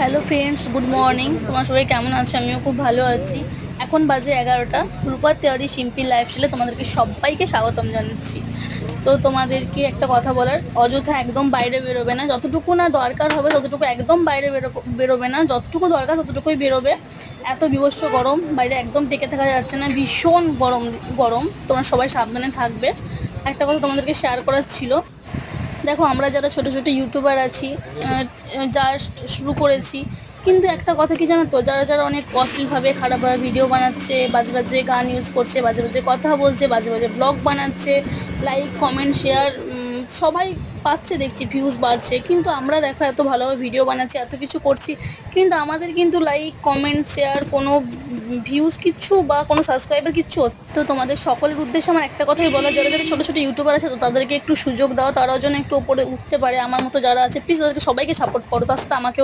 Hello friends, good morning. তোমার সবাই কেমন আছো? আমিও খুব ভালো আছি। এখন বাজে 11টা। রূপার তেওয়ারি সিম্পল লাইফস্টাইলে তোমাদেরকে সবাইকে স্বাগতম জানাচ্ছি। তো তোমাদেরকে একটা কথা বলার, অযথা একদম বাইরে বেরোবে না। যতটুকু না দরকার হবে ততটুকু একদম বাইরে বেরোবে না। যতটুকু দরকার ততটুকুই বেরোবে। এত বিভৎস গরম, বাইরে একদম টেকে থাকা যাচ্ছে না। ভীষণ গরম গরম। তোমরা সবাই সাবধানে থাকবে। একটা কথা তোমাদেরকে শেয়ার করার ছিল। দেখো, আমরা যারা ছোট ছোট ইউটিউবার আছি, জাস্ট শুরু করেছি, কিন্তু একটা কথা কি জানো তো, যারা যারা অনেক অশ্লীলভাবে খারাপভাবে ভিডিও বানাচ্ছে, বাজে বাজে গান ইউজ করছে, বাজে বাজে কথা বলছে, বাজে বাজে ব্লগ বানাচ্ছে, লাইক কমেন্ট শেয়ার সবাই পাচ্ছে, দেখছি ভিউজ বাড়ছে, কিন্তু আমরা দেখো এত ভালোভাবে ভিডিও বানাচ্ছি, এত কিছু করছি, কিন্তু আমাদের কিন্তু লাইক কমেন্ট শেয়ার কোনো ভিউজ কিচ্ছু বা কোনো সাবস্ক্রাইবার কিচ্ছু তো তোমাদের সকলের উদ্দেশ্যে আমার একটা কথাই বলা, যারা যারা ছোটো ছোটো ইউটিউবার আছে তো তাদেরকে একটু সুযোগ দাও, তারাও যেন একটু ওপরে উঠতে পারে। আমার মতো যারা আছে প্লিজ তাদেরকে সবাইকে সাপোর্ট করো, তার সাথে আমাকেও